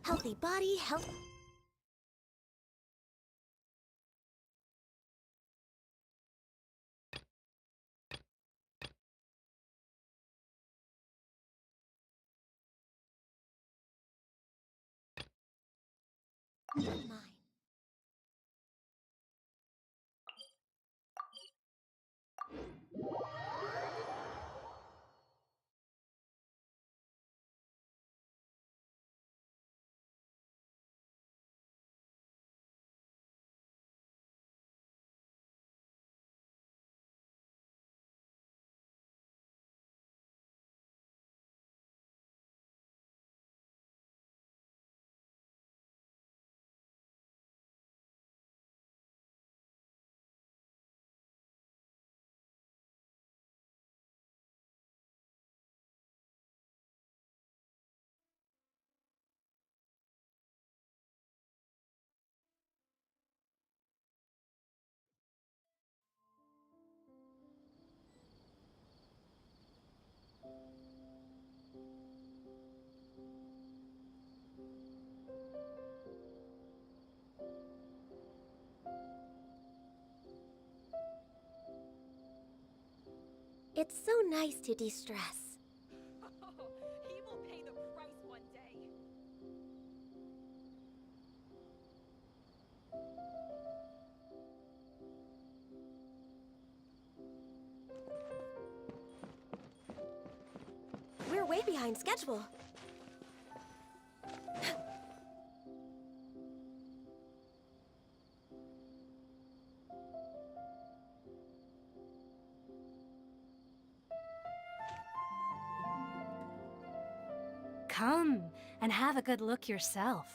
Healthy body, health... Mine. It's so nice to de-stress. He will pay the price one day. We're way behind schedule. Come and have a good look yourself.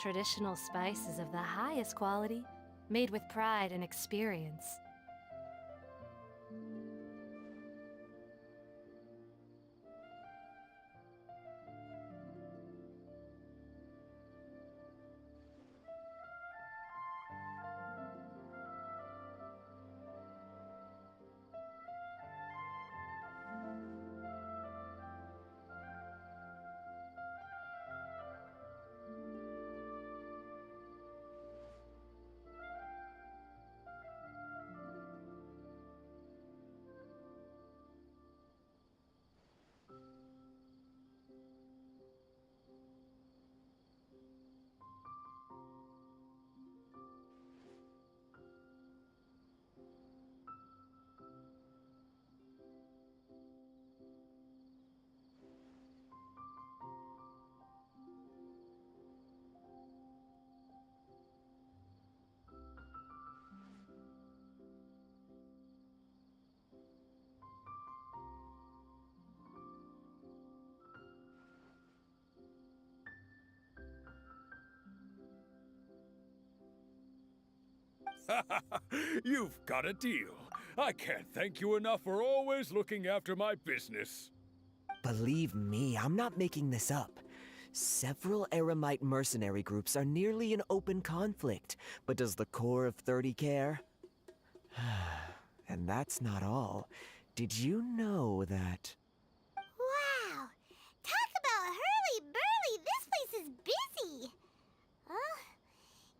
Traditional spices of the highest quality, made with pride and experience. You've got a deal. I can't thank you enough for always looking after my business. Believe me, I'm not making this up. Several Eremite mercenary groups are nearly in open conflict, but does the core of 30 care? And that's not all. Did you know that... Wow! Talk about hurly-burly! This place is busy! Oh,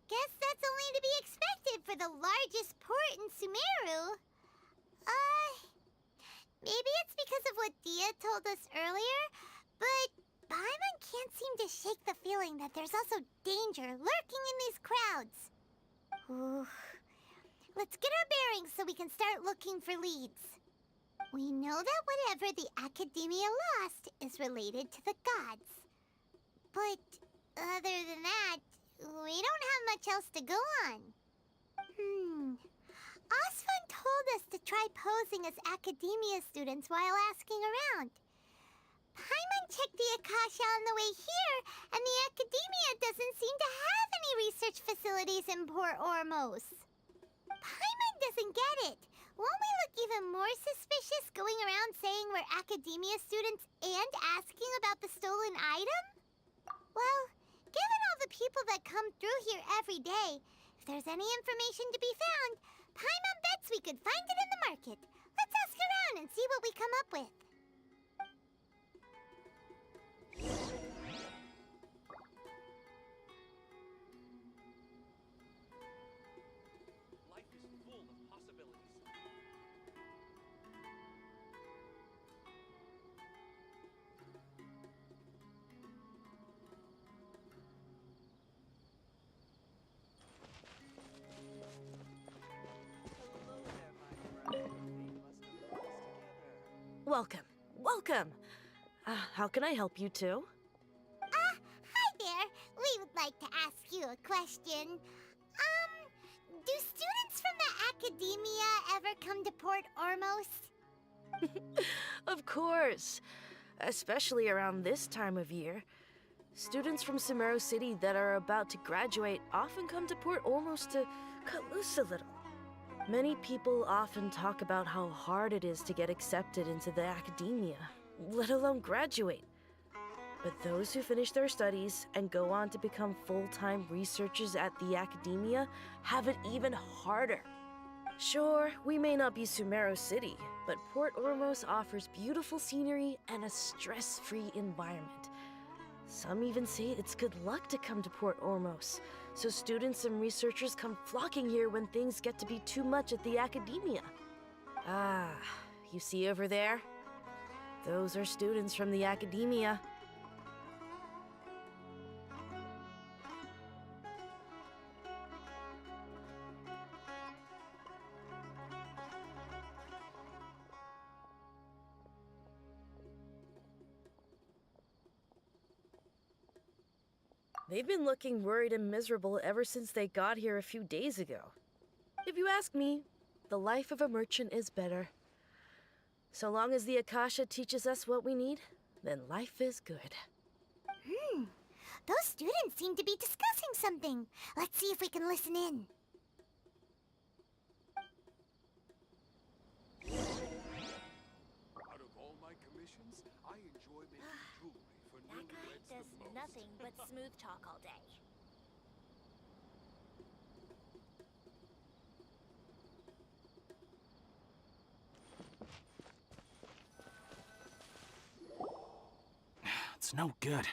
guess that's only to be expected for the largest port in Sumeru. Maybe it's because of what Dia told us earlier, but Paimon can't seem to shake the feeling that there's also danger lurking in these crowds. Ooh. Let's get our bearings so we can start looking for leads. We know that whatever the Academia lost is related to the gods. But other than that, we don't have much else to go on. Osfun told us to try posing as Academia students while asking around. Paimon checked the Akasha on the way here, and the Academia doesn't seem to have any research facilities in Port Ormos. Paimon doesn't get it. Won't we look even more suspicious going around saying we're Academia students and asking about the stolen item? Well, given all the people that come through here every day, if there's any information to be found, Paimon bets we could find it in the market. Let's ask around and see what we come up with. Welcome. Welcome. How can I help you two? Hi there. We would like to ask you a question. Do students from the academia ever come to Port Ormos? Of course. Especially around this time of year. Students from Sumeru City that are about to graduate often come to Port Ormos to cut loose a little. Many people often talk about how hard it is to get accepted into the academia, let alone graduate. But those who finish their studies and go on to become full-time researchers at the academia have it even harder. Sure, we may not be Sumeru City, but Port Ormos offers beautiful scenery and a stress-free environment. Some even say it's good luck to come to Port Ormos, so students and researchers come flocking here when things get to be too much at the academia. Ah, you see over there? Those are students from the academia. They've been looking worried and miserable ever since they got here a few days ago. If you ask me, the life of a merchant is better. So long as the Akasha teaches us what we need, then life is good. Those students seem to be discussing something. Let's see if we can listen in. Out of all my commissions, I enjoy making jewelry for That guy newlyweds does the most. nothing but smooth talk all day. It's no good.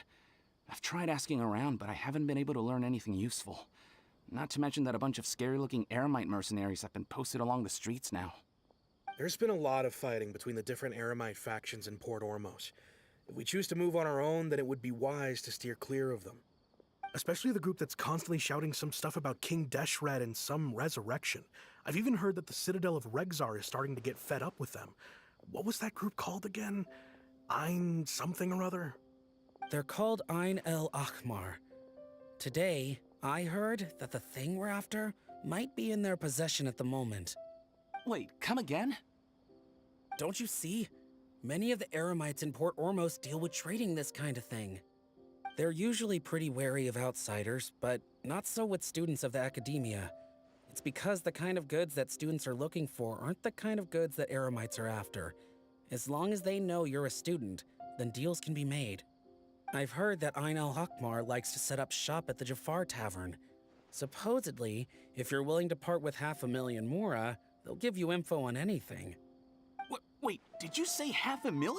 I've tried asking around, but I haven't been able to learn anything useful. Not to mention that a bunch of scary-looking Eremite mercenaries have been posted along the streets now. There's been a lot of fighting between the different Eremite factions in Port Ormos. If we choose to move on our own, then it would be wise to steer clear of them. Especially the group that's constantly shouting some stuff about King Deshret and some resurrection. I've even heard that the Citadel of Regzar is starting to get fed up with them. What was that group called again? Ein something or other? They're called Ein El Akhmar. Today, I heard that the thing we're after might be in their possession at the moment. Wait, come again? Don't you see? Many of the Eremites in Port Ormos deal with trading this kind of thing. They're usually pretty wary of outsiders, but not so with students of the academia. It's because the kind of goods that students are looking for aren't the kind of goods that Eremites are after. As long as they know you're a student, then deals can be made. I've heard that Ein El Hakmar likes to set up shop at the Jafar Tavern. Supposedly, if you're willing to part with 500,000 Mora, they'll give you info on anything. Wait, did you say 500,000?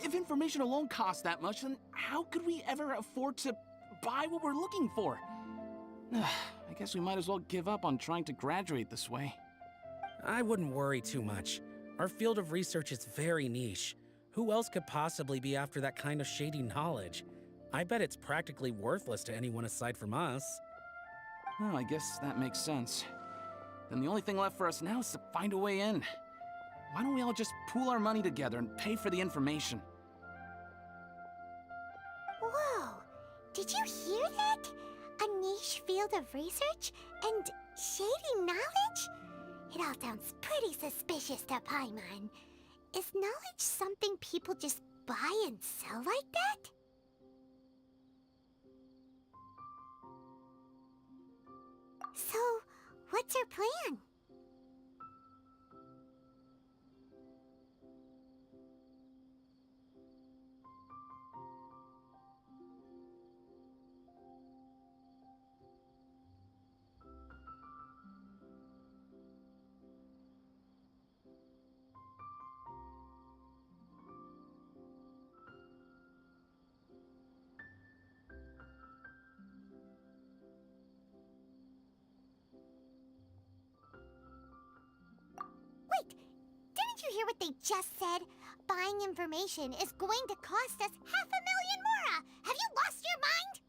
If information alone costs that much, then how could we ever afford to buy what we're looking for? I guess we might as well give up on trying to graduate this way. I wouldn't worry too much. Our field of research is very niche. Who else could possibly be after that kind of shady knowledge? I bet it's practically worthless to anyone aside from us. Oh, I guess that makes sense. Then the only thing left for us now is to find a way in. Why don't we all just pool our money together and pay for the information? Whoa! Did you hear that? A niche field of research and shady knowledge? It all sounds pretty suspicious to Paimon. Is knowledge something people just buy and sell like that? So, what's our plan? Wait, didn't you hear what they just said? Buying information is going to cost us 500,000 Mora! Have you lost your mind?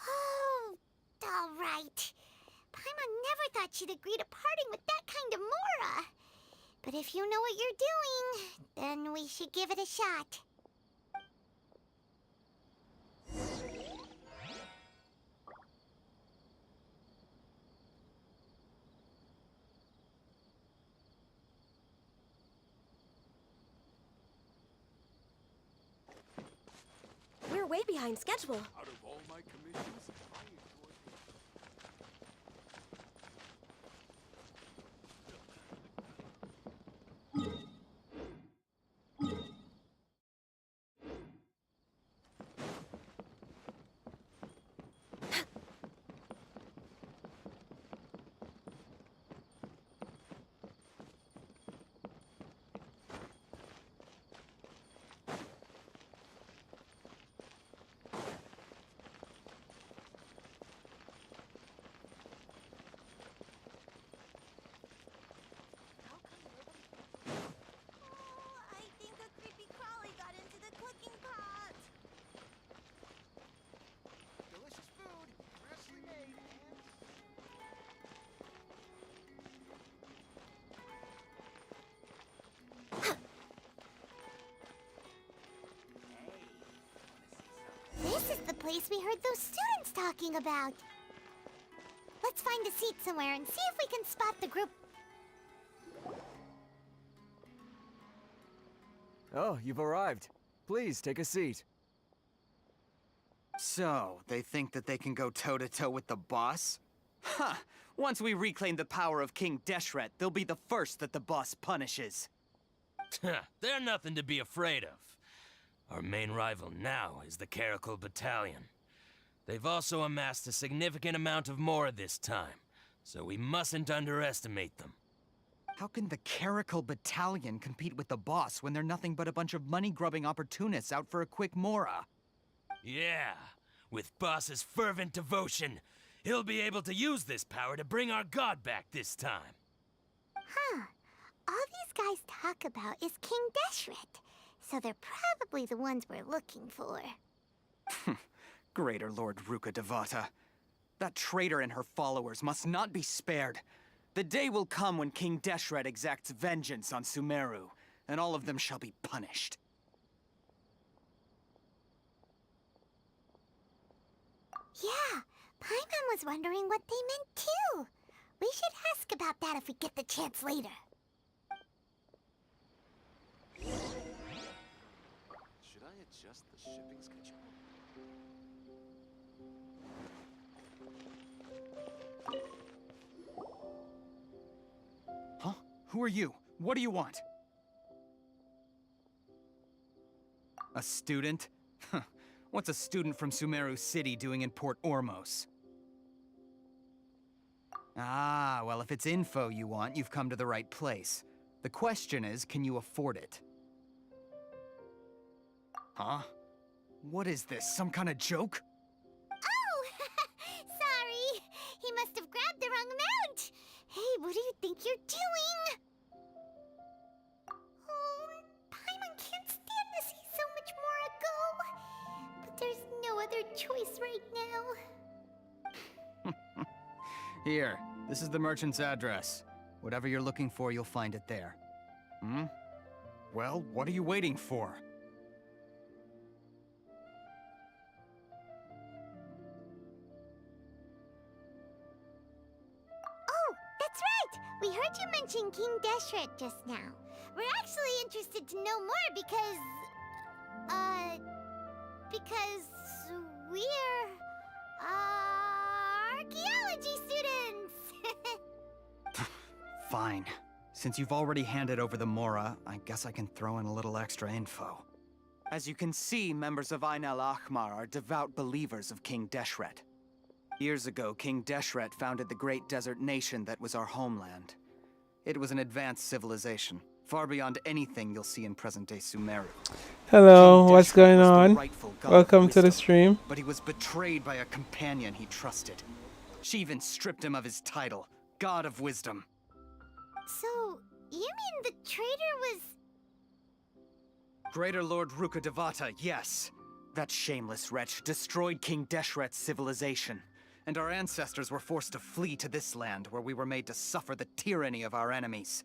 Oh, all right. Paimon never thought she'd agree to parting with that kind of Mora. But if you know what you're doing, then we should give it a shot. We're way behind schedule. Out of all my commissions, I enjoy I think a creepy crawly got into the cooking pot. Delicious food, freshly made, This is the place we heard those students talking about. Let's find a seat somewhere and see if we can spot the group. Oh, you've arrived. Please, take a seat. So, they think that they can go toe-to-toe with the boss? Huh! Once we reclaim the power of King Deshret, they'll be the first that the boss punishes. They're nothing to be afraid of. Our main rival now is the Caracal Battalion. They've also amassed a significant amount of Mora this time, so we mustn't underestimate them. How can the Caracal Battalion compete with the boss when they're nothing but a bunch of money-grubbing opportunists out for a quick Mora? Yeah, with Boss's fervent devotion, he'll be able to use this power to bring our god back this time. Huh. All these guys talk about is King Deshret, so they're probably the ones we're looking for. Greater Lord Ruka Devata. That traitor and her followers must not be spared. The day will come when King Deshret exacts vengeance on Sumeru, and all of them shall be punished. Yeah, Paimon was wondering what they meant too. We should ask about that if we get the chance later. Should I adjust the shipping schedule? Huh? Who are you? What do you want? A student? What's a student from Sumeru City doing in Port Ormos? Ah, well, if it's info you want, you've come to the right place. The question is, can you afford it? Huh? What is this, some kind of joke? Oh! Sorry! He must have grabbed the wrong amount! Hey, what do you think you're doing? Oh, Paimon can't stand to see so much more go. But there's no other choice right now. Here, this is the merchant's address. Whatever you're looking for, you'll find it there. Hmm? Well, what are you waiting for? Oh, that's right! We heard you mention King Deshret just now. We're actually interested to know more because... because we're... archaeology students! Fine. Since you've already handed over the Mora, I guess I can throw in a little extra info. As you can see, members of Ain al-Ahmar are devout believers of King Deshret. Years ago, King Deshret founded the great desert nation that was our homeland. It was an advanced civilization, far beyond anything you'll see in present-day Sumeru. Hello, King what's Deshret going was the on? rightful god of Welcome to the wisdom, stream. But he was betrayed by a companion he trusted. She even stripped him of his title, God of Wisdom. So, you mean the traitor was... Greater Lord Ruka Devata, yes. That shameless wretch destroyed King Deshret's civilization. and our ancestors were forced to flee to this land where we were made to suffer the tyranny of our enemies.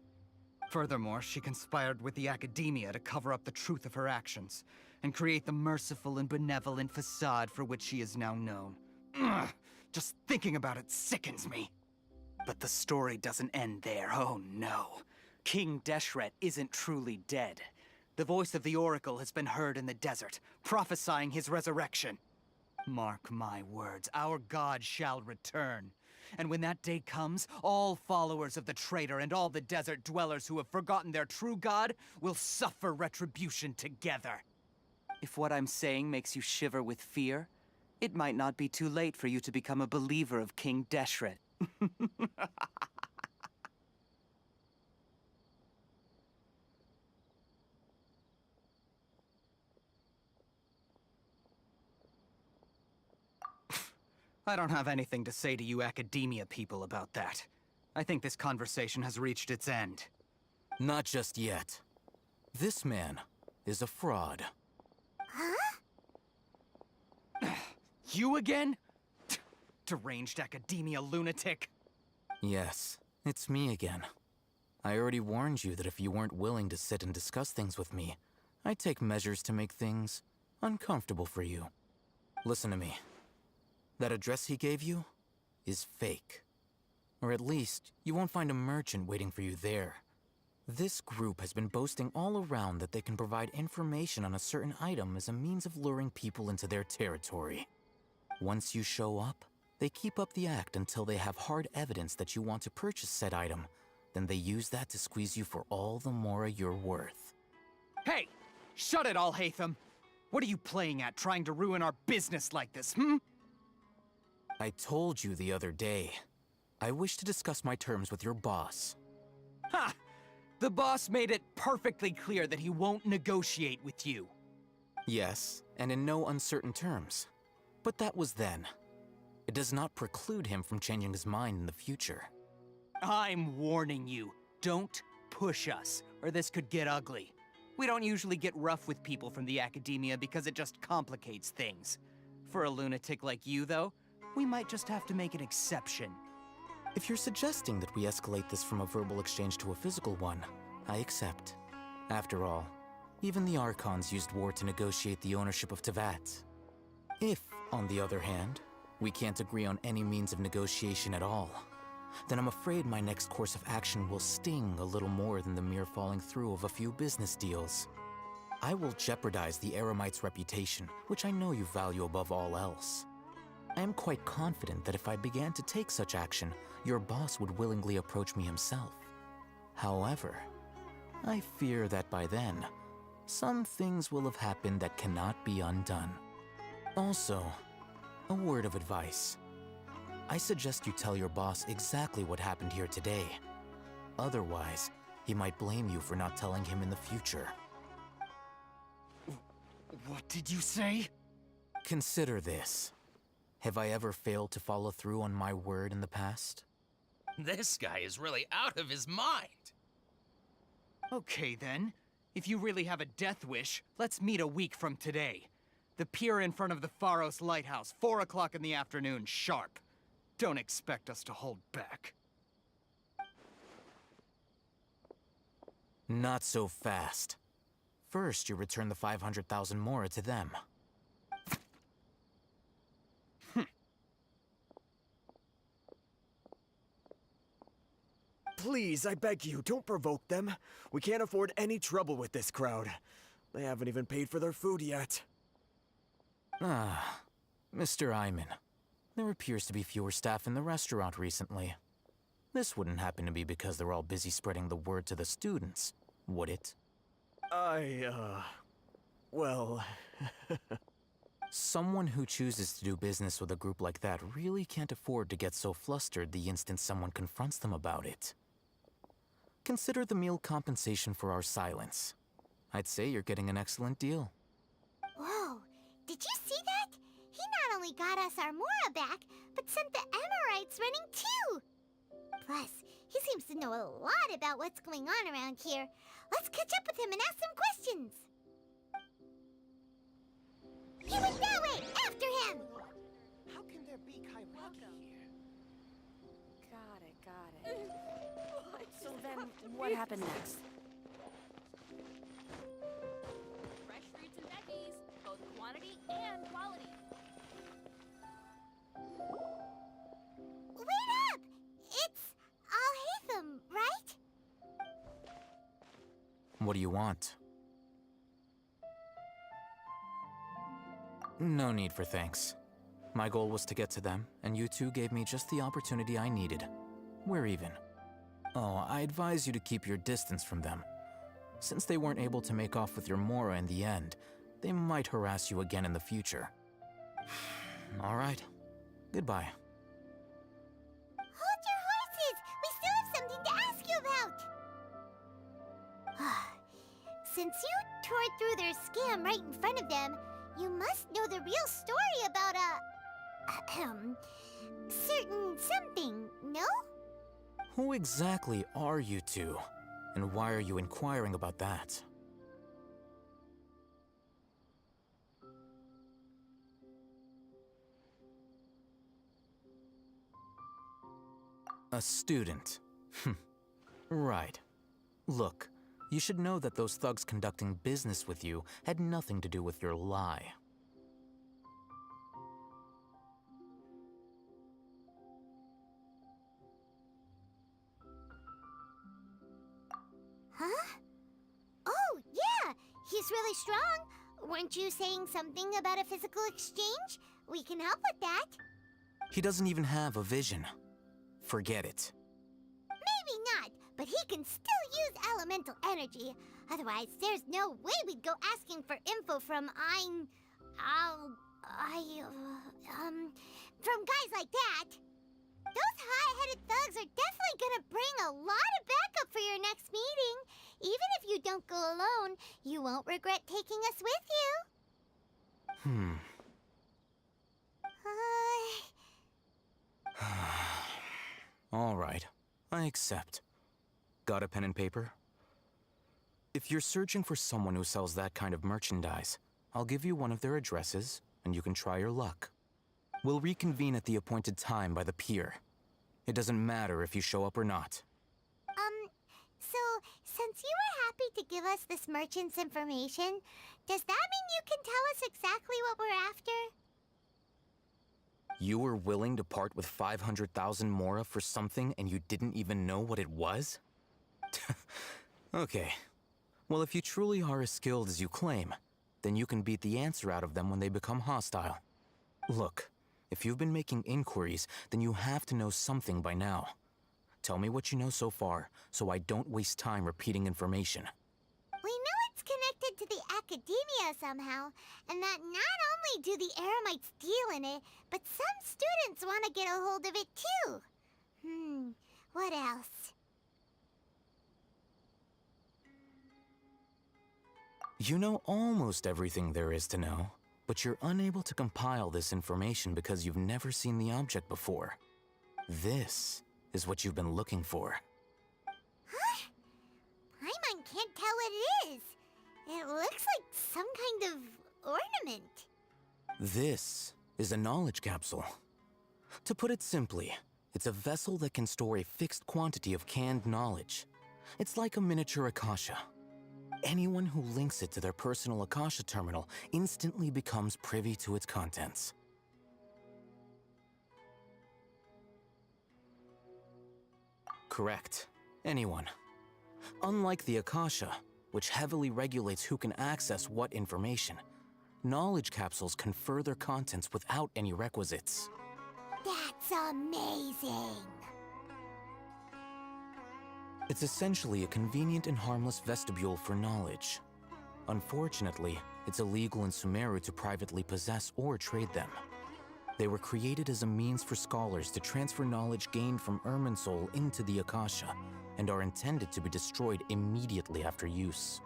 Furthermore, she conspired with the academia to cover up the truth of her actions, and create the merciful and benevolent facade for which she is now known. Ugh, just thinking about it sickens me. But the story doesn't end there, oh no. King Deshret isn't truly dead. The voice of the Oracle has been heard in the desert, prophesying his resurrection. Mark my words, our god shall return. And when that day comes, all followers of the traitor and all the desert dwellers who have forgotten their true god will suffer retribution together. If what I'm saying makes you shiver with fear, it might not be too late for you to become a believer of King Deshret. I don't have anything to say to you academia people about that. I think this conversation has reached its end. Not just yet. This man is a fraud. Huh? You again? Deranged academia lunatic. Yes, it's me again. I already warned you that if you weren't willing to sit and discuss things with me, I'd take measures to make things uncomfortable for you. Listen to me. That address he gave you is fake. Or at least, you won't find a merchant waiting for you there. This group has been boasting all around that they can provide information on a certain item as a means of luring people into their territory. Once you show up, they keep up the act until they have hard evidence that you want to purchase said item. Then they use that to squeeze you for all the more you're worth. Hey! Shut it all, Hatham! What are you playing at, trying to ruin our business like this, hmm? I told you the other day. I wish to discuss my terms with your boss. Ha! The boss made it perfectly clear that he won't negotiate with you. Yes, and in no uncertain terms. But that was then. It does not preclude him from changing his mind in the future. I'm warning you. Don't push us, or this could get ugly. We don't usually get rough with people from the academia because it just complicates things. For a lunatic like you, though, we might just have to make an exception. If you're suggesting that we escalate this from a verbal exchange to a physical one, I accept. After all, even the Archons used war to negotiate the ownership of Teyvat. If, on the other hand, we can't agree on any means of negotiation at all, then I'm afraid my next course of action will sting a little more than the mere falling through of a few business deals. I will jeopardize the Eremites' reputation, which I know you value above all else. I am quite confident that if I began to take such action, your boss would willingly approach me himself. However, I fear that by then, some things will have happened that cannot be undone. Also, a word of advice. I suggest you tell your boss exactly what happened here today. Otherwise, he might blame you for not telling him in the future. What did you say? Consider this. Have I ever failed to follow through on my word in the past? This guy is really out of his mind. Okay then. If you really have a death wish, let's meet a week from today. The pier in front of the Pharos Lighthouse, 4 o'clock in the afternoon, sharp. Don't expect us to hold back. Not so fast. First, you return the 500,000 mora to them. Please, I beg you, don't provoke them. We can't afford any trouble with this crowd. They haven't even paid for their food yet. Ah, Mr. Iman. There appears to be fewer staff in the restaurant recently. This wouldn't happen to be because they're all busy spreading the word to the students, would it? Well... Someone who chooses to do business with a group like that really can't afford to get so flustered the instant someone confronts them about it. Consider the meal compensation for our silence. I'd say you're getting an excellent deal. Whoa, did you see that? He not only got us our Mora back, but sent the Emirites running too! Plus, he seems to know a lot about what's going on around here. Let's catch up with him and ask some questions! He went that way! After him! How can there be chimera? Got it. So then, what happened next? Fresh fruits and veggies, both quantity and quality. Wait up! It's Al-Haytham, right? What do you want? No need for thanks. My goal was to get to them, and you two gave me just the opportunity I needed. We're even. Oh, I advise you to keep your distance from them. Since they weren't able to make off with your Mora in the end, they might harass you again in the future. All right. Goodbye. Hold your horses! We still have something to ask you about! Since you tore through their scam right in front of them, you must know the real story about certain something, no? Who exactly are you two? And why are you inquiring about that? A student. Right. Look, you should know that those thugs conducting business with you had nothing to do with your lie. Huh? Oh, yeah! He's really strong. Weren't you saying something about a physical exchange? We can help with that. He doesn't even have a vision. Forget it. Maybe not, but he can still use elemental energy. Otherwise, there's no way we'd go asking for info from from guys like that. Those high-headed thugs are definitely gonna bring a lot of backup for your next meeting. Even if you don't go alone, you won't regret taking us with you. All right, I accept. Got a pen and paper? If you're searching for someone who sells that kind of merchandise, I'll give you one of their addresses, and you can try your luck. We'll reconvene at the appointed time by the pier. It doesn't matter if you show up or not. So, since you were happy to give us this merchant's information, does that mean you can tell us exactly what we're after? You were willing to part with 500,000 Mora for something and you didn't even know what it was? Okay. Well, if you truly are as skilled as you claim, then you can beat the answer out of them when they become hostile. Look, if you've been making inquiries, then you have to know something by now. Tell me what you know so far, so I don't waste time repeating information. We know it's connected to the academia somehow, and that not only do the Eremites deal in it, but some students want to get a hold of it too. What else? You know almost everything there is to know, but you're unable to compile this information because you've never seen the object before. This is what you've been looking for. Huh? Paimon can't tell what it is. It looks like some kind of ornament. This is a knowledge capsule. To put it simply, it's a vessel that can store a fixed quantity of canned knowledge. It's like a miniature Akasha. Anyone who links it to their personal Akasha terminal instantly becomes privy to its contents. Correct. Anyone. Unlike the Akasha, which heavily regulates who can access what information, knowledge capsules confer their contents without any requisites. That's amazing. It's essentially a convenient and harmless vestibule for knowledge. Unfortunately, it's illegal in Sumeru to privately possess or trade them. They were created as a means for scholars to transfer knowledge gained from Irminsul into the Akasha, and are intended to be destroyed immediately after use.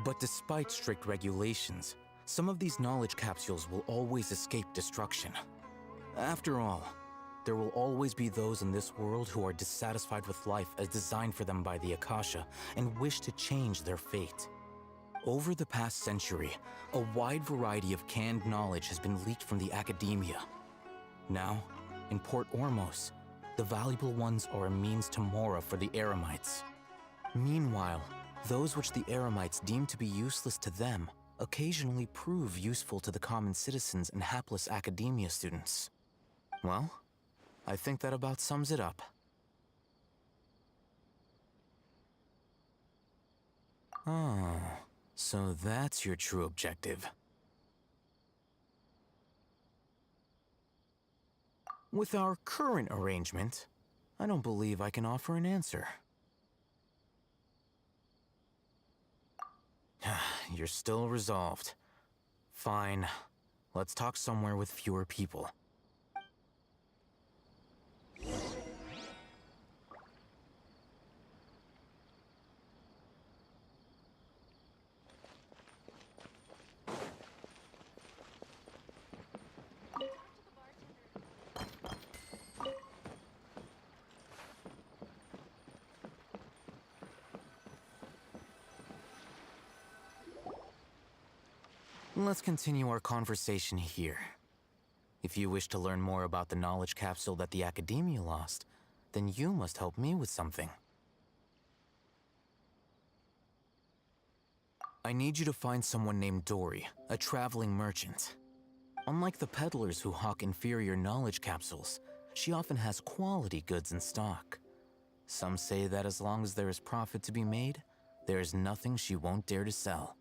But despite strict regulations, some of these knowledge capsules will always escape destruction. After all, there will always be those in this world who are dissatisfied with life as designed for them by the Akasha and wish to change their fate. Over the past century, a wide variety of canned knowledge has been leaked from the academia. Now, In Port Ormos, the valuable ones are a means to Mora for the Eremites. Meanwhile, those which the Eremites deem to be useless to them occasionally prove useful to the common citizens and hapless academia students. Well, I think that about sums it up. Oh, so that's your true objective. With our current arrangement, I don't believe I can offer an answer. You're still resolved. Fine. Let's talk somewhere with fewer people. Let's continue our conversation here. If you wish to learn more about the knowledge capsule that the Academia lost, then you must help me with something. I need you to find someone named Dory, a traveling merchant. Unlike the peddlers who hawk inferior knowledge capsules, she often has quality goods in stock. Some say that as long as there is profit to be made, there is nothing she won't dare to sell.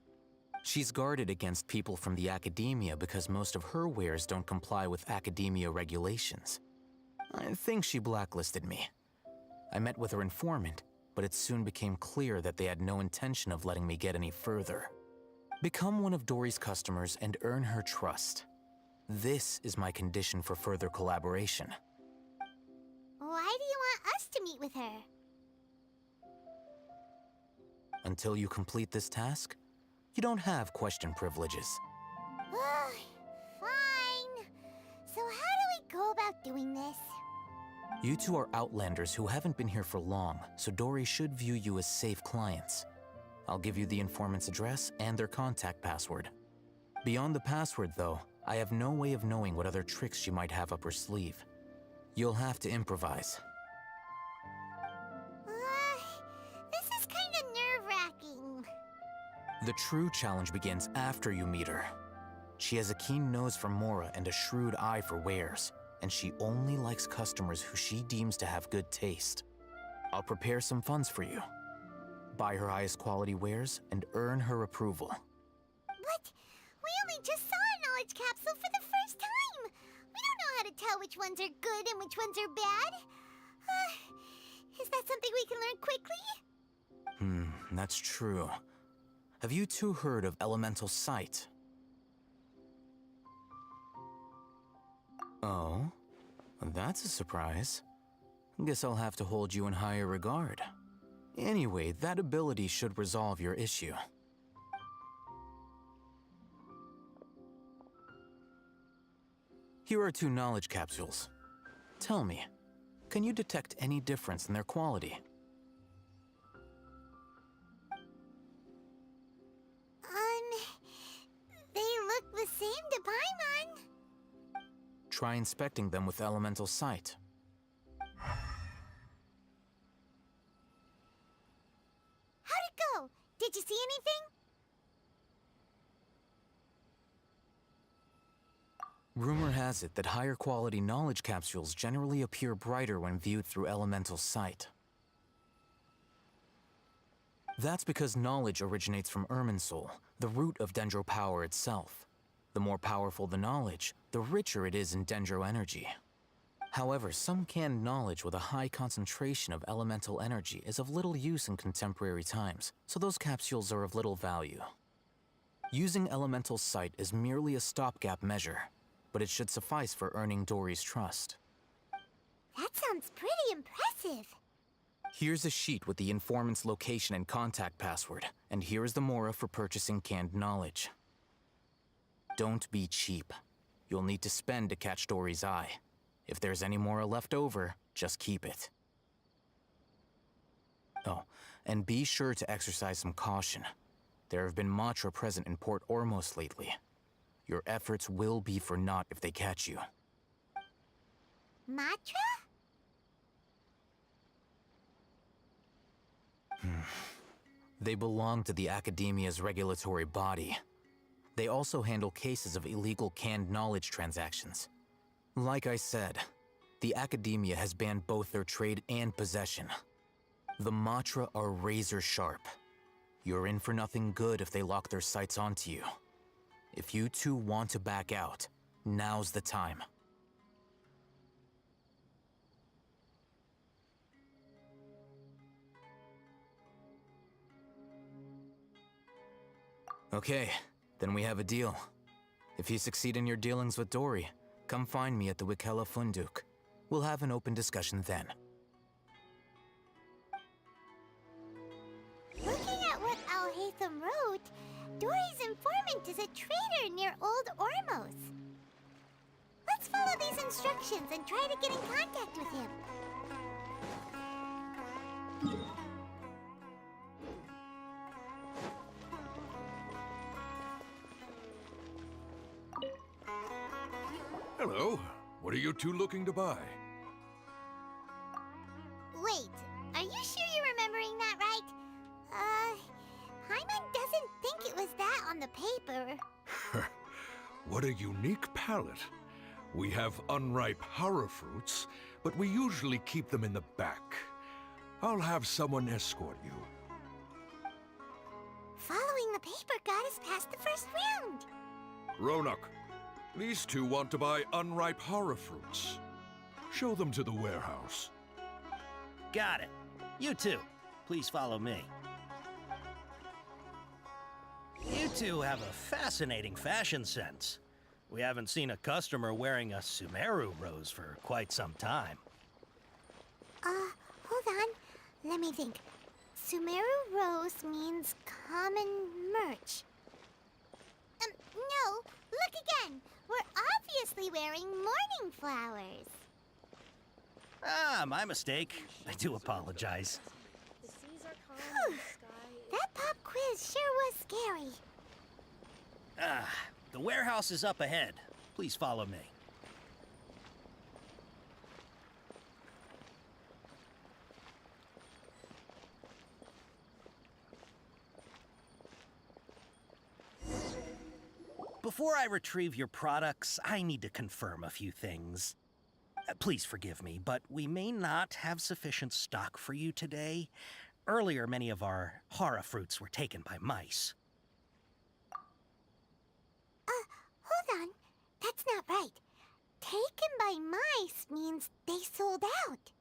She's guarded against people from the Academia because most of her wares don't comply with Academia regulations. I think she blacklisted me. I met with her informant, but it soon became clear that they had no intention of letting me get any further. Become one of Dory's customers and earn her trust. This is my condition for further collaboration. Why do you want us to meet with her? Until you complete this task, you don't have question privileges. Fine. So how do we go about doing this? You two are outlanders who haven't been here for long, so Dory should view you as safe clients. I'll give you the informant's address and their contact password. Beyond the password, though, I have no way of knowing what other tricks she might have up her sleeve. You'll have to improvise. This is kind of nerve-wracking. The true challenge begins after you meet her. She has a keen nose for Mora and a shrewd eye for wares, and she only likes customers who she deems to have good taste. I'll prepare some funds for you. Buy her highest quality wares and earn her approval. But we only just saw a knowledge capsule for the first time. We don't know how to tell which ones are good and which ones are bad. Is that something we can learn quickly? That's true. Have you two heard of elemental sight? Oh, that's a surprise. Guess I'll have to hold you in higher regard. Anyway, that ability should resolve your issue. Here are 2 knowledge capsules. Tell me, can you detect any difference in their quality? They look the same to Paimon. Try inspecting them with elemental sight. How'd it go? Did you see anything? Rumor has it that higher quality knowledge capsules generally appear brighter when viewed through elemental sight. That's because knowledge originates from Irminsul, the root of Dendro power itself. The more powerful the knowledge, the richer it is in Dendro energy. However, some canned knowledge with a high concentration of elemental energy is of little use in contemporary times, so those capsules are of little value. Using elemental sight is merely a stopgap measure, but it should suffice for earning Dory's trust. That sounds pretty impressive. Here's a sheet with the informant's location and contact password, and here is the Mora for purchasing canned knowledge. Don't be cheap. You'll need to spend to catch Dory's eye. If there's any Mora left over, just keep it. Oh, and be sure to exercise some caution. There have been Matra present in Port Ormos lately. Your efforts will be for naught if they catch you. Matra? They belong to the Academia's regulatory body. They also handle cases of illegal canned knowledge transactions. Like I said, the Academia has banned both their trade and possession. The Matra are razor sharp. You're in for nothing good if they lock their sights onto you. If you two want to back out, now's the time. Okay, then we have a deal. If you succeed in your dealings with Dory, come find me at the Wikela Funduk. We'll have an open discussion then. Looking at what Al-Haytham wrote, Dory's informant is a trader near Old Ormos. Let's follow these instructions and try to get in contact with him. Hello. What are you two looking to buy? Wait, are you sure you're remembering that right? Paimon doesn't think it was that on the paper. What a unique palate. We have unripe hara fruits, but we usually keep them in the back. I'll have someone escort you. Following the paper got us past the first round. Ronak, these two want to buy unripe hara fruits. Show them to the warehouse. Got it. You two, please follow me. You two have a fascinating fashion sense. We haven't seen a customer wearing a Sumeru rose for quite some time. Hold on. Let me think. Sumeru rose means common merch. No. Look again. We're obviously wearing morning flowers. Ah, my mistake. I do apologize. The seas are calm, and the sky That pop quiz sure was scary. Ah, the warehouse is up ahead. Please follow me. Before I retrieve your products, I need to confirm a few things. Please forgive me, but we may not have sufficient stock for you today. Earlier, many of our hara fruits were taken by mice. Hold on. That's not right. Taken by mice means they sold out.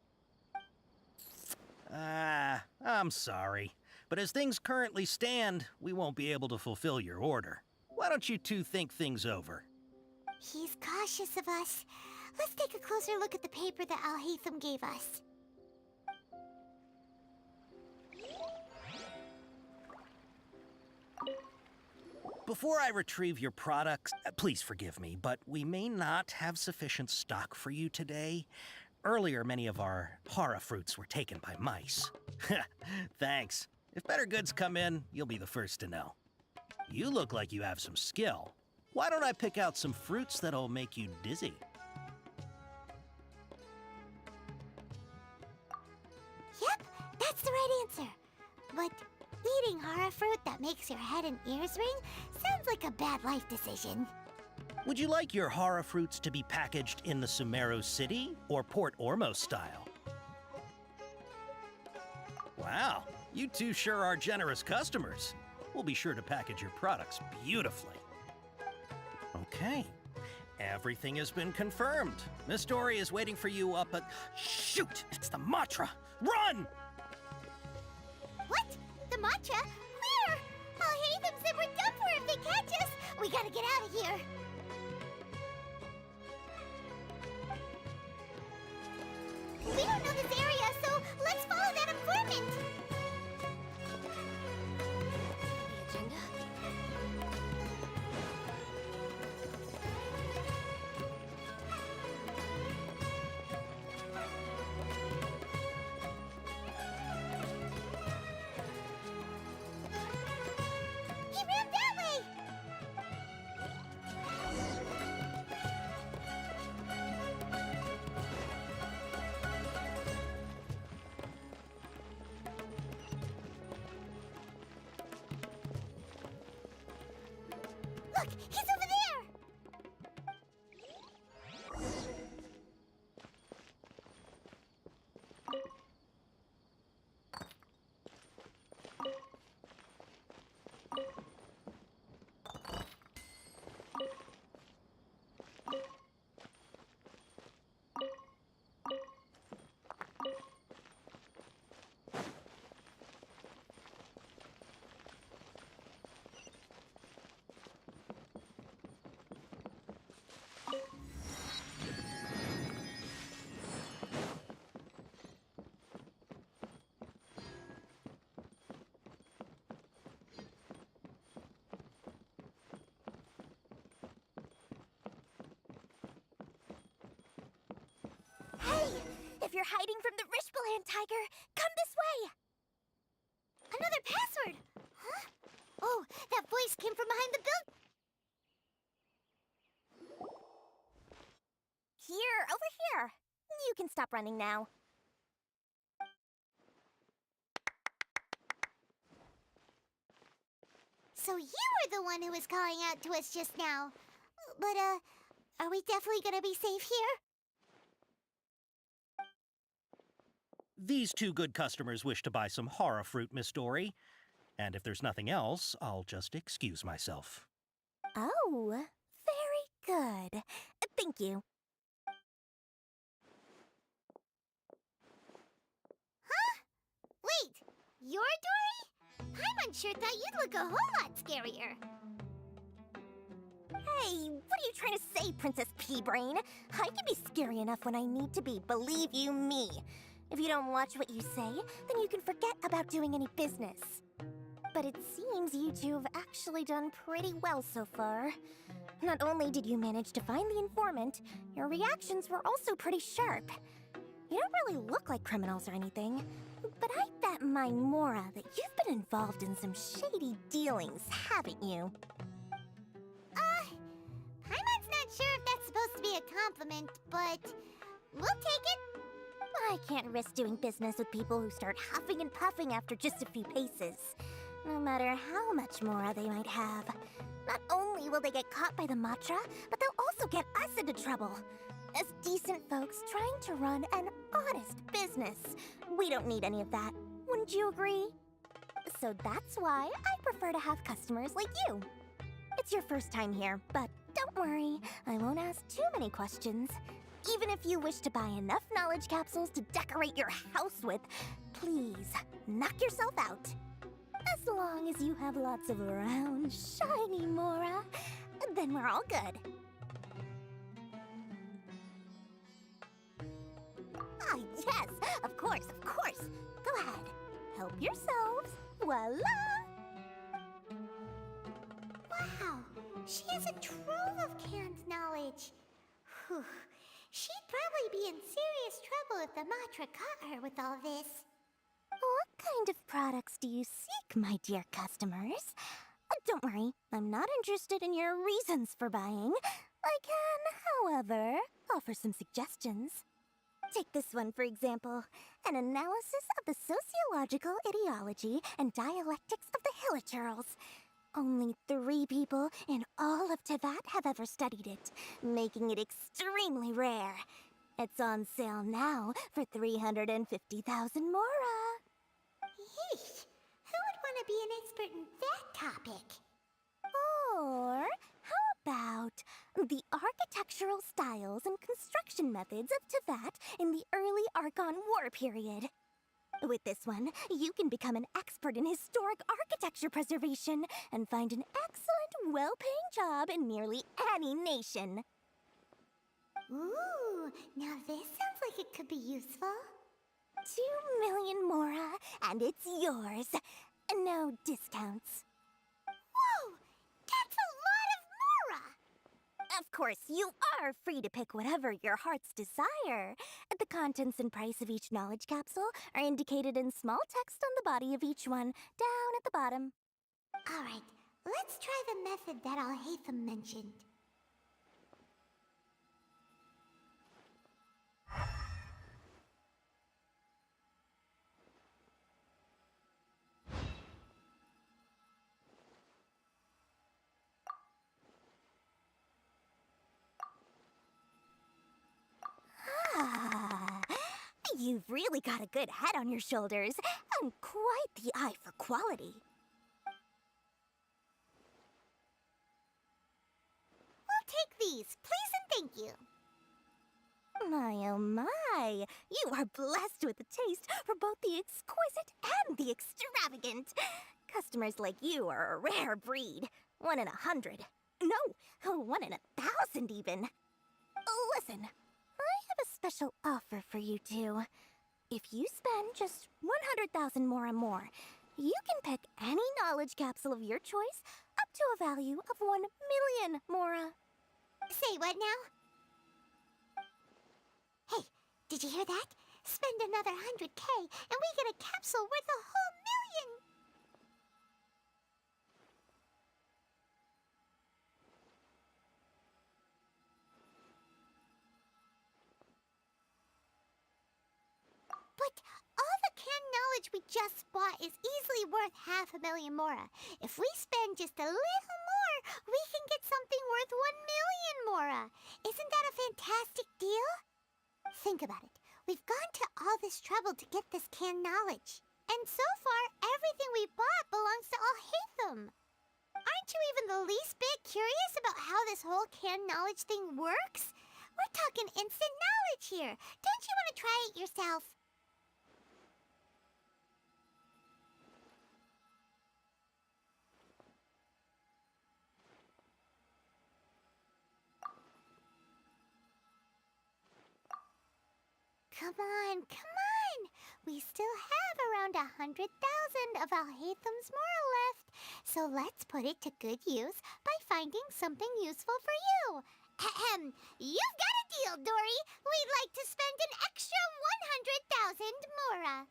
I'm sorry. But as things currently stand, we won't be able to fulfill your order. Why don't you two think things over? He's cautious of us. Let's take a closer look at the paper that Al-Haytham gave us. Before I retrieve your products, please forgive me, but we may not have sufficient stock for you today. Earlier, many of our hara fruits were taken by mice. Thanks. If better goods come in, you'll be the first to know. You look like you have some skill. Why don't I pick out some fruits that'll make you dizzy? Yep, that's the right answer. But eating hara fruit that makes your head and ears ring sounds like a bad life decision. Would you like your hara fruits to be packaged in the Sumeru City or Port Ormos style? Wow, you two sure are generous customers. We'll be sure to package your products beautifully. Okay, everything has been confirmed. Miss Dory is waiting for you up at... Shoot, it's the Matra! Run! What? The matcha? Where? Al-Haytham said we're done for if they catch us. We gotta get out of here. We don't know this area, so let's follow that informant. the agenda. He ran that way. you're hiding from the Rishbaland tiger, come this way! Another password! Huh? Oh, that voice came from behind the building. Here, over here. You can stop running now. So you were the one who was calling out to us just now. But, are we definitely gonna be safe here? These two good customers wish to buy some horror fruit, Miss Dory. And if there's nothing else, I'll just excuse myself. Oh, very good. Thank you. Huh? Wait, you're Dory? Paimon sure thought you'd look a whole lot scarier. Hey, what are you trying to say, Princess Pea-Brain? I can be scary enough when I need to be, believe you me. If you don't watch what you say, then you can forget about doing any business. But it seems you two have actually done pretty well so far. Not only did you manage to find the informant, your reactions were also pretty sharp. You don't really look like criminals or anything, but I bet my Mora that you've been involved in some shady dealings, haven't you? Paimon's not sure if that's supposed to be a compliment, but we'll take it. I can't risk doing business with people who start huffing and puffing after just a few paces. No matter how much Mora they might have. Not only will they get caught by the Matra, but they'll also get us into trouble. As decent folks trying to run an honest business. We don't need any of that. Wouldn't you agree? So that's why I prefer to have customers like you. It's your first time here, but don't worry, I won't ask too many questions. Even if you wish to buy enough knowledge capsules to decorate your house with, please, knock yourself out. As long as you have lots of round, shiny Mora, then we're all good. Ah, yes, of course, of course. Go ahead, help yourselves. Voila! Wow, she has a trove of canned knowledge. Whew. She'd probably be in serious trouble if the Matra caught her with all this. What kind of products do you seek, my dear customers? Don't worry, I'm not interested in your reasons for buying. I can, however, offer some suggestions. Take this one, for example. An analysis of the sociological ideology and dialectics of the Hilichurls. Only 3 people in all of Teyvat have ever studied it, making it extremely rare. It's on sale now for 350,000 Mora. Yeesh! Who would want to be an expert in that topic? Or how about the architectural styles and construction methods of Teyvat in the early Archon War period? With this one, you can become an expert in historic architecture preservation and find an excellent, well-paying job in nearly any nation. Ooh, now this sounds like it could be useful. 2 million Mora, and it's yours. No discounts. Whoa! That's a lot of Mora! Of course, you are free to pick whatever your heart's desire. The contents and price of each knowledge capsule are indicated in small text on the body of each one, down at the bottom. Alright, let's try the method that Alhaitham mentioned. You've really got a good head on your shoulders, and quite the eye for quality. We'll take these, please and thank you. My oh my, you are blessed with a taste for both the exquisite and the extravagant. Customers like you are a rare breed. 1 in 100. No, 1 in 1,000 even. Listen, I have a special offer for you two. If you spend just 100,000 Mora more, you can pick any knowledge capsule of your choice up to a value of 1 million Mora. Say what now? Hey, did you hear that? Spend another 100K, and we get a capsule worth a whole million! But all the canned knowledge we just bought is easily worth 500,000 mora. If we spend just a little more, we can get something worth 1,000,000 mora. Isn't that a fantastic deal? Think about it. We've gone to all this trouble to get this canned knowledge. And so far, everything we bought belongs to Alhaitham. Aren't you even the least bit curious about how this whole canned knowledge thing works? We're talking instant knowledge here. Don't you want to try it yourself? Come on, come on! We still have around 100,000 of Alhaitham's mora left, so let's put it to good use by finding something useful for you. Ahem! You've got a deal, Dory! We'd like to spend an extra 100,000 mora.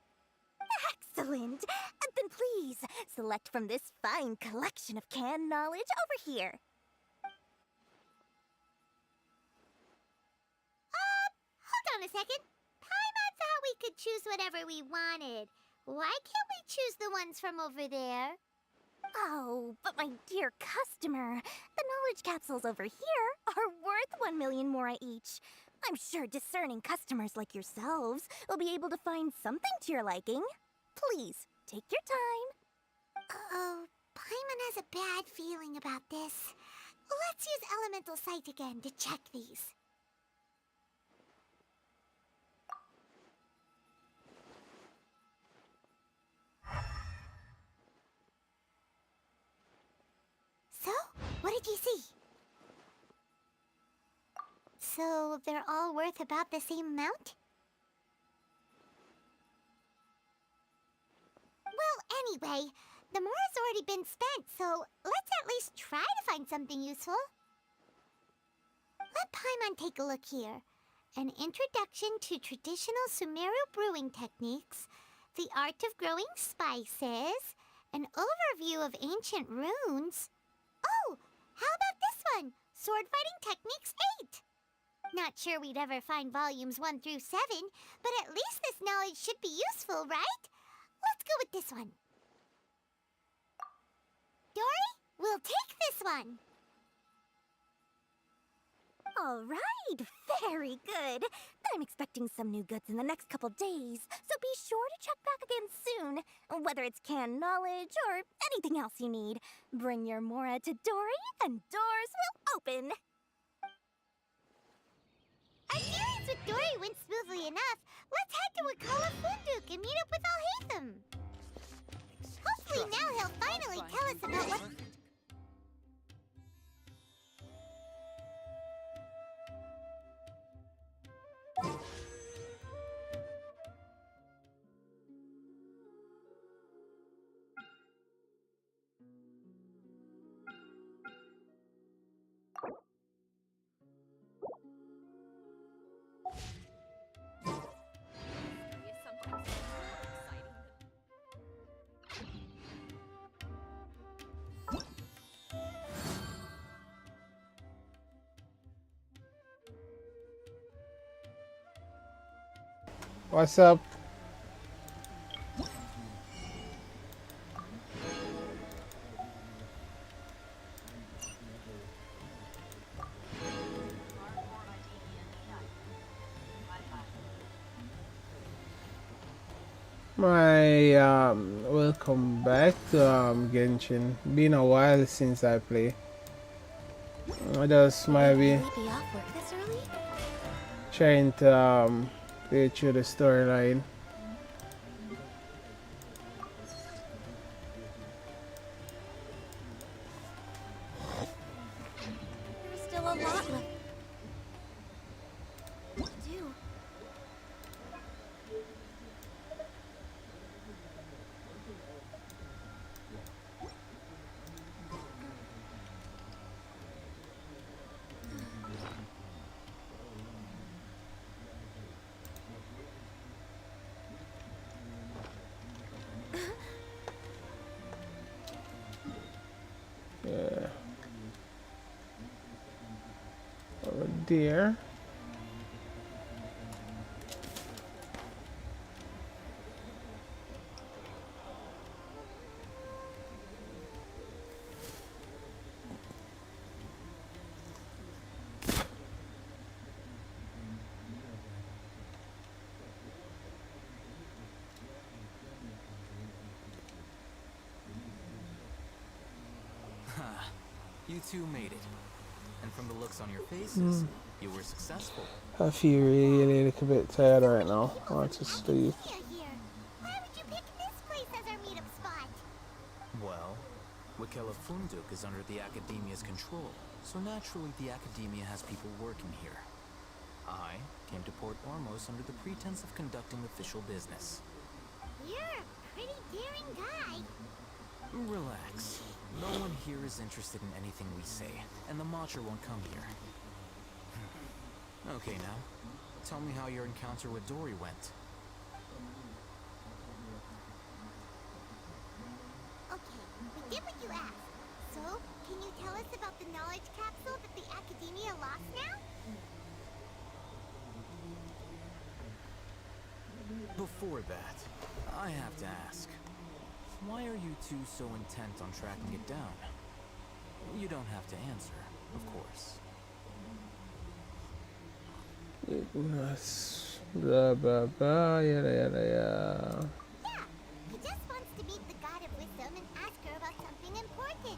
Excellent! Then please, select from this fine collection of canned knowledge over here. Hold on a second. Paimon thought we could choose whatever we wanted. Why can't we choose the ones from over there? Oh, but my dear customer, the knowledge capsules over here are worth 1,000,000 mora each. I'm sure discerning customers like yourselves will be able to find something to your liking. Please, take your time. Uh-oh, Paimon has a bad feeling about this. Let's use Elemental Sight again to check these. So, what did you see? So, they're all worth about the same amount? Well, anyway, the mora's already been spent, so let's at least try to find something useful. Let Paimon take a look here. An introduction to traditional Sumeru brewing techniques, the art of growing spices, an overview of ancient runes. Oh, how about this one? Sword Fighting Techniques 8. Not sure we'd ever find volumes 1 through 7, but at least this knowledge should be useful, right? Let's go with this one. Dory, we'll take this one. All right, very good. I'm expecting some new goods in the next couple days, so be sure to check back again soon. Whether it's canned knowledge or anything else you need, bring your mora to Dory and doors will open. Our dealings with Dory went smoothly enough. Let's head to Wakala Funduk and meet up with Alhaitham. Hopefully now he'll finally tell us about what... Is sometimes more exciting What's up? Welcome back to Genshin. Been a while since I play. I just might be trying to play through the storyline. There's still a lot left to do. there. You two made it. And from the looks on your faces, you were successful. I feel really a little bit tired right now. I want to sleep. Why would you pick this place as our meetup spot? Well, Wakela Funduk is under the Academia's control, so naturally the Academia has people working here. I came to Port Ormos under the pretense of conducting official business. You're a pretty daring guy. Relax. No one here is interested in anything we say, and the Matcha won't come here. Okay, now, tell me how your encounter with Dory went. Okay, we did what you asked. So, can you tell us about the knowledge capsule that the Academia lost now? Before that, I have to ask, why are you two so intent on tracking it down? You don't have to answer, of course. Goodness. Blah blah blah, yada yada yada. Yeah, he just wants to meet the God of Wisdom and ask her about something important.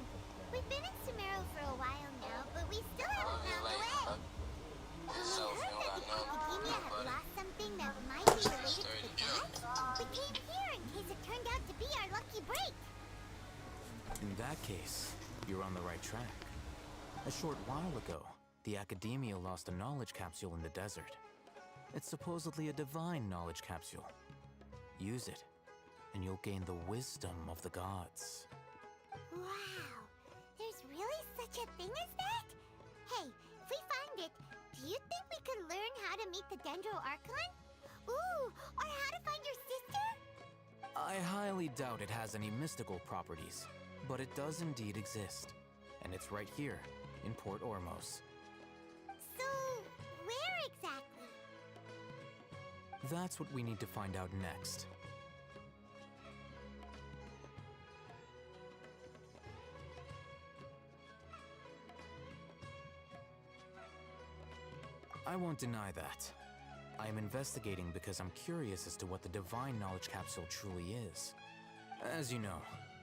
We've been in Sumeru for a while now, but we still haven't found the way. When we heard that the Academia had lost something that might be related to the gods, we came here in case it turned out to be our lucky break. In that case, you're on the right track. A short while ago, the Academia lost a knowledge capsule in the desert. It's supposedly a divine knowledge capsule. Use it, and you'll gain the wisdom of the gods. Wow, there's really such a thing as that? Hey, if we find it, do you think we could learn how to meet the Dendro Archon? Ooh, or how to find your sister? I highly doubt it has any mystical properties, but it does indeed exist. And it's right here, in Port Ormos. So, where exactly? That's what we need to find out next. I won't deny that. I am investigating because I'm curious as to what the divine knowledge capsule truly is. As you know,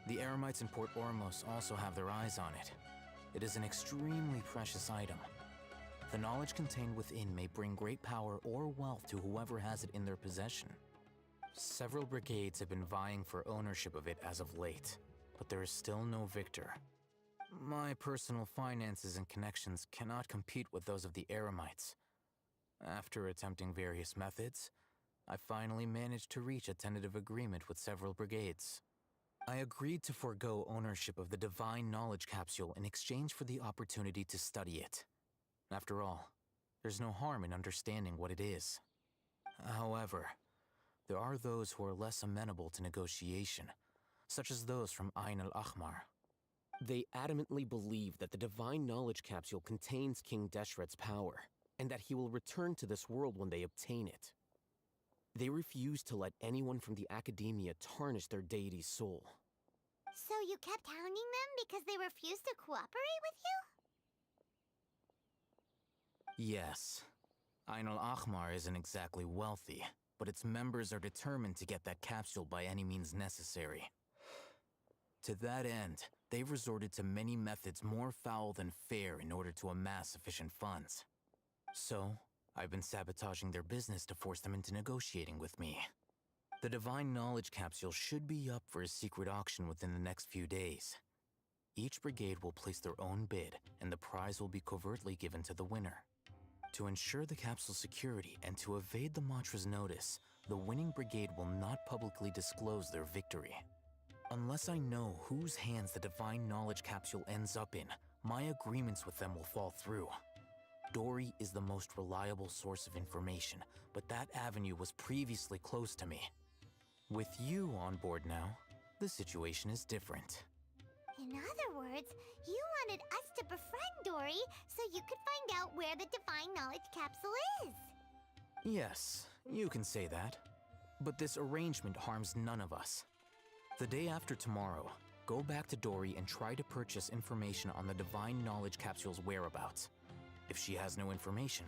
the Eremites in Port Ormos also have their eyes on it. It is an extremely precious item. The knowledge contained within may bring great power or wealth to whoever has it in their possession. Several brigades have been vying for ownership of it as of late, but there is still no victor. My personal finances and connections cannot compete with those of the Eremites. After attempting various methods, I finally managed to reach a tentative agreement with several brigades. I agreed to forego ownership of the divine knowledge capsule in exchange for the opportunity to study it. After all, there's no harm in understanding what it is. However, there are those who are less amenable to negotiation, such as those from Ain al-Ahmar. They adamantly believe that the divine knowledge capsule contains King Deshret's power, and that he will return to this world when they obtain it. They refuse to let anyone from the Academia tarnish their deity's soul. So you kept hounding them because they refused to cooperate with you? Yes. Ain al-Ahmar isn't exactly wealthy, but its members are determined to get that capsule by any means necessary. To that end, they've resorted to many methods more foul than fair in order to amass sufficient funds. So, I've been sabotaging their business to force them into negotiating with me. The divine knowledge capsule should be up for a secret auction within the next few days. Each brigade will place their own bid, and the prize will be covertly given to the winner. To ensure the capsule's security and to evade the mantra's notice, the winning brigade will not publicly disclose their victory. Unless I know whose hands the divine knowledge capsule ends up in, my agreements with them will fall through. Dory is the most reliable source of information, but that avenue was previously closed to me. With you on board now, the situation is different. In other words, you wanted us to befriend Dory so you could find out where the Divine Knowledge Capsule is. Yes, you can say that. But this arrangement harms none of us. The day after tomorrow, go back to Dory and try to purchase information on the Divine Knowledge Capsule's whereabouts. If she has no information,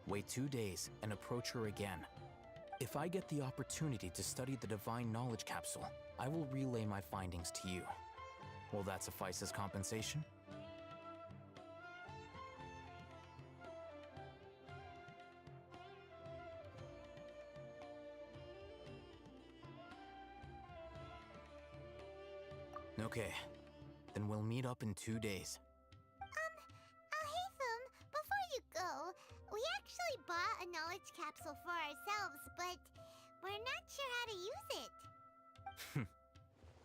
wait 2 days and approach her again. If I get the opportunity to study the Divine Knowledge Capsule, I will relay my findings to you. Will that suffice as compensation? Okay, then we'll meet up in 2 days. Alhaitham, before you go, we actually bought a knowledge capsule for ourselves, but we're not sure how to use it.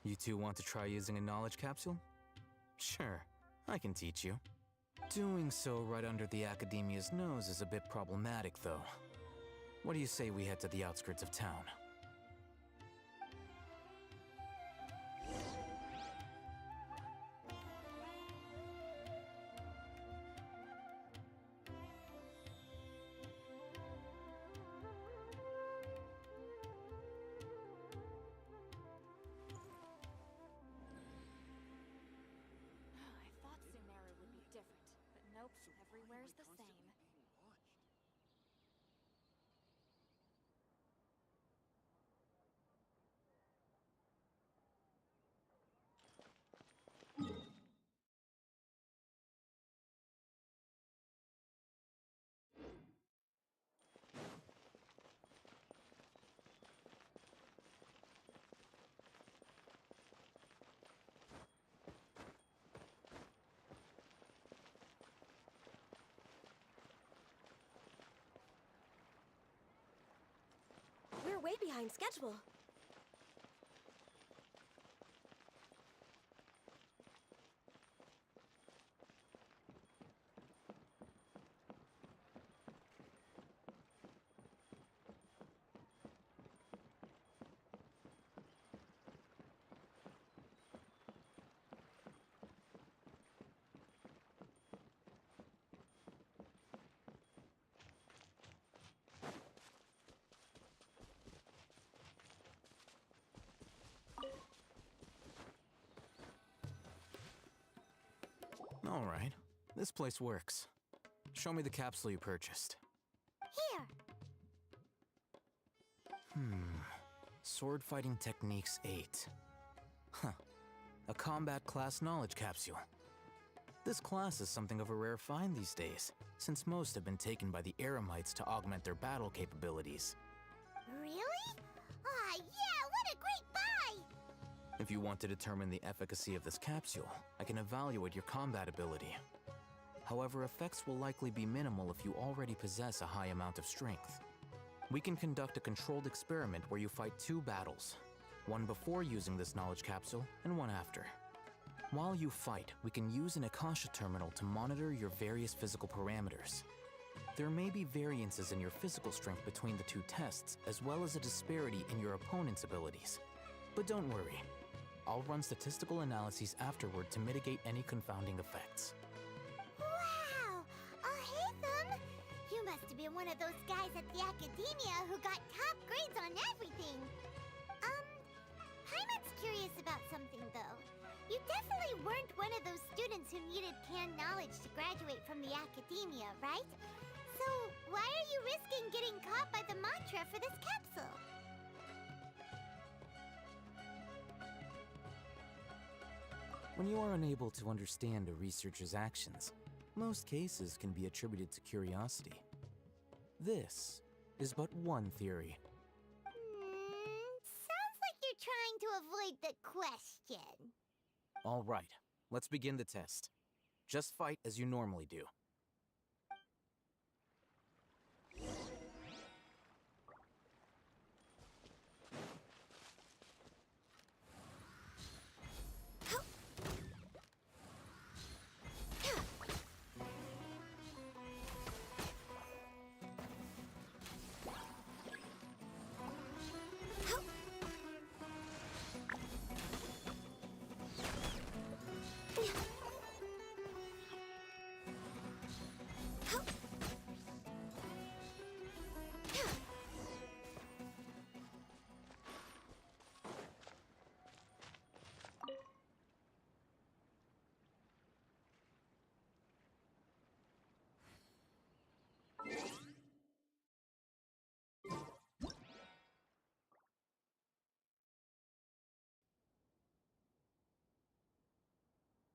You two want to try using a knowledge capsule? Sure, I can teach you. Doing so right under the Academia's nose is a bit problematic, though. What do you say we head to the outskirts of town? I thought Sumeru would be different, but nope, everywhere's the same. We're way behind schedule. All right, this place works. Show me the capsule you purchased. Here. Sword Fighting Techniques 8. Huh. A combat class knowledge capsule. This class is something of a rare find these days, since most have been taken by the Eremites to augment their battle capabilities. Really? Ah, yeah, what a great buy! If you want to determine the efficacy of this capsule, I can evaluate your combat ability. However, effects will likely be minimal if you already possess a high amount of strength. We can conduct a controlled experiment where you fight 2 battles, one before using this knowledge capsule and one after. While you fight, we can use an Akasha terminal to monitor your various physical parameters. There may be variances in your physical strength between the 2 tests, as well as a disparity in your opponent's abilities. But don't worry, I'll run statistical analyses afterward to mitigate any confounding effects. Wow! Alhaitham! You must have been one of those guys at the Academia who got top grades on everything. Paimon's curious about something, though. You definitely weren't one of those students who needed canned knowledge to graduate from the Academia, right? So, why are you risking getting caught by the mantra for this capsule? When you are unable to understand a researcher's actions, most cases can be attributed to curiosity. This is but one theory. Sounds like you're trying to avoid the question. All right, let's begin the test. Just fight as you normally do.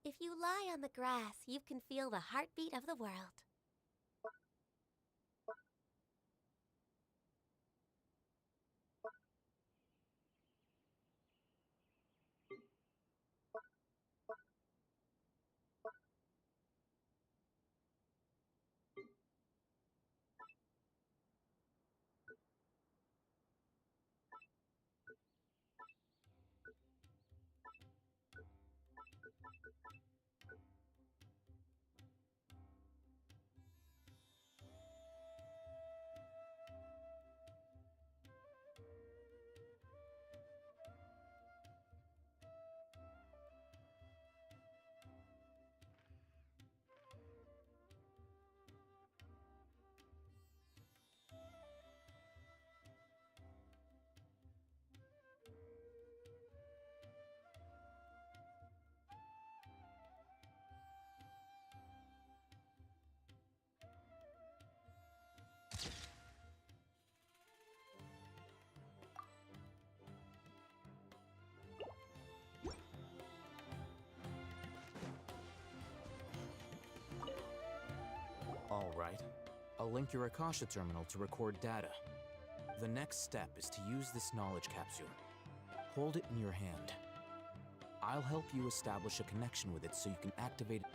If you lie on the grass, you can feel the heartbeat of the world. Alright. I'll link your Akasha terminal to record data. The next step is to use this knowledge capsule. Hold it in your hand. I'll help you establish a connection with it so you can activate it.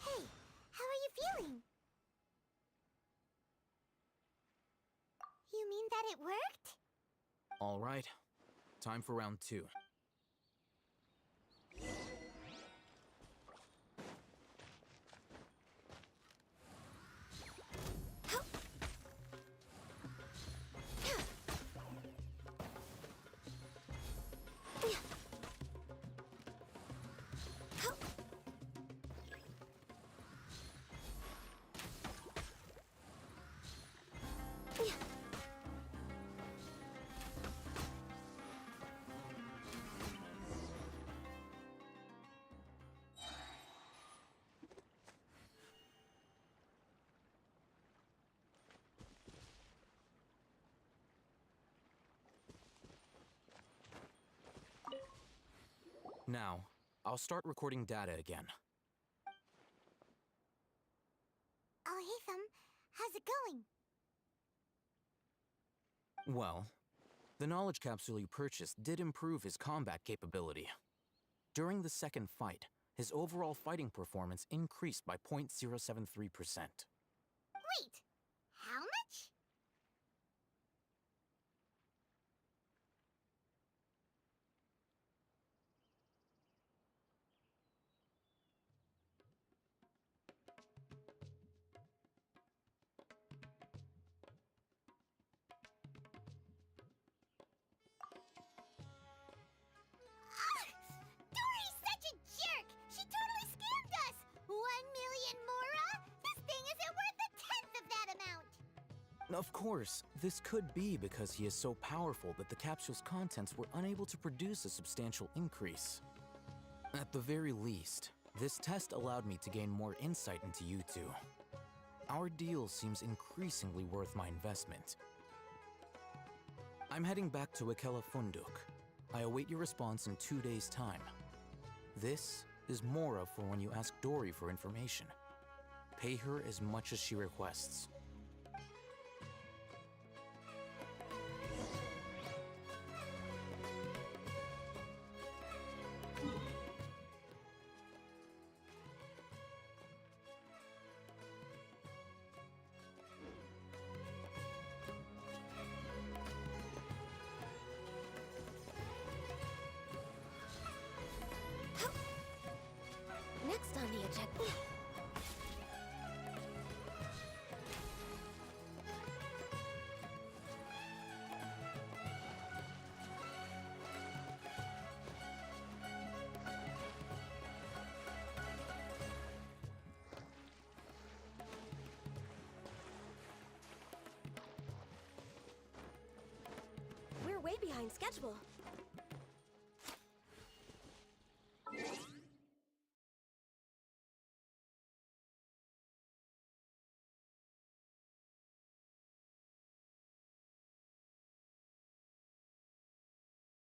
Hey, how are you feeling? You mean that it worked? Alright. Time for round 2. Now, I'll start recording data again. Oh, hey, Thumb. How's it going? Well, the knowledge capsule you purchased did improve his combat capability. During the second fight, his overall fighting performance increased by 0.073%. Wait, how much? Dory's such a jerk! She totally scammed us! 1 million Mora? This thing isn't worth a tenth of that amount! Of course, this could be because he is so powerful that the capsule's contents were unable to produce a substantial increase. At the very least, this test allowed me to gain more insight into you two. Our deal seems increasingly worth my investment. I'm heading back to Ikela Funduk. I await your response in 2 days' time. This is Mora for when you ask Dory for information. Pay her as much as she requests. Next on the agenda. We're way behind schedule.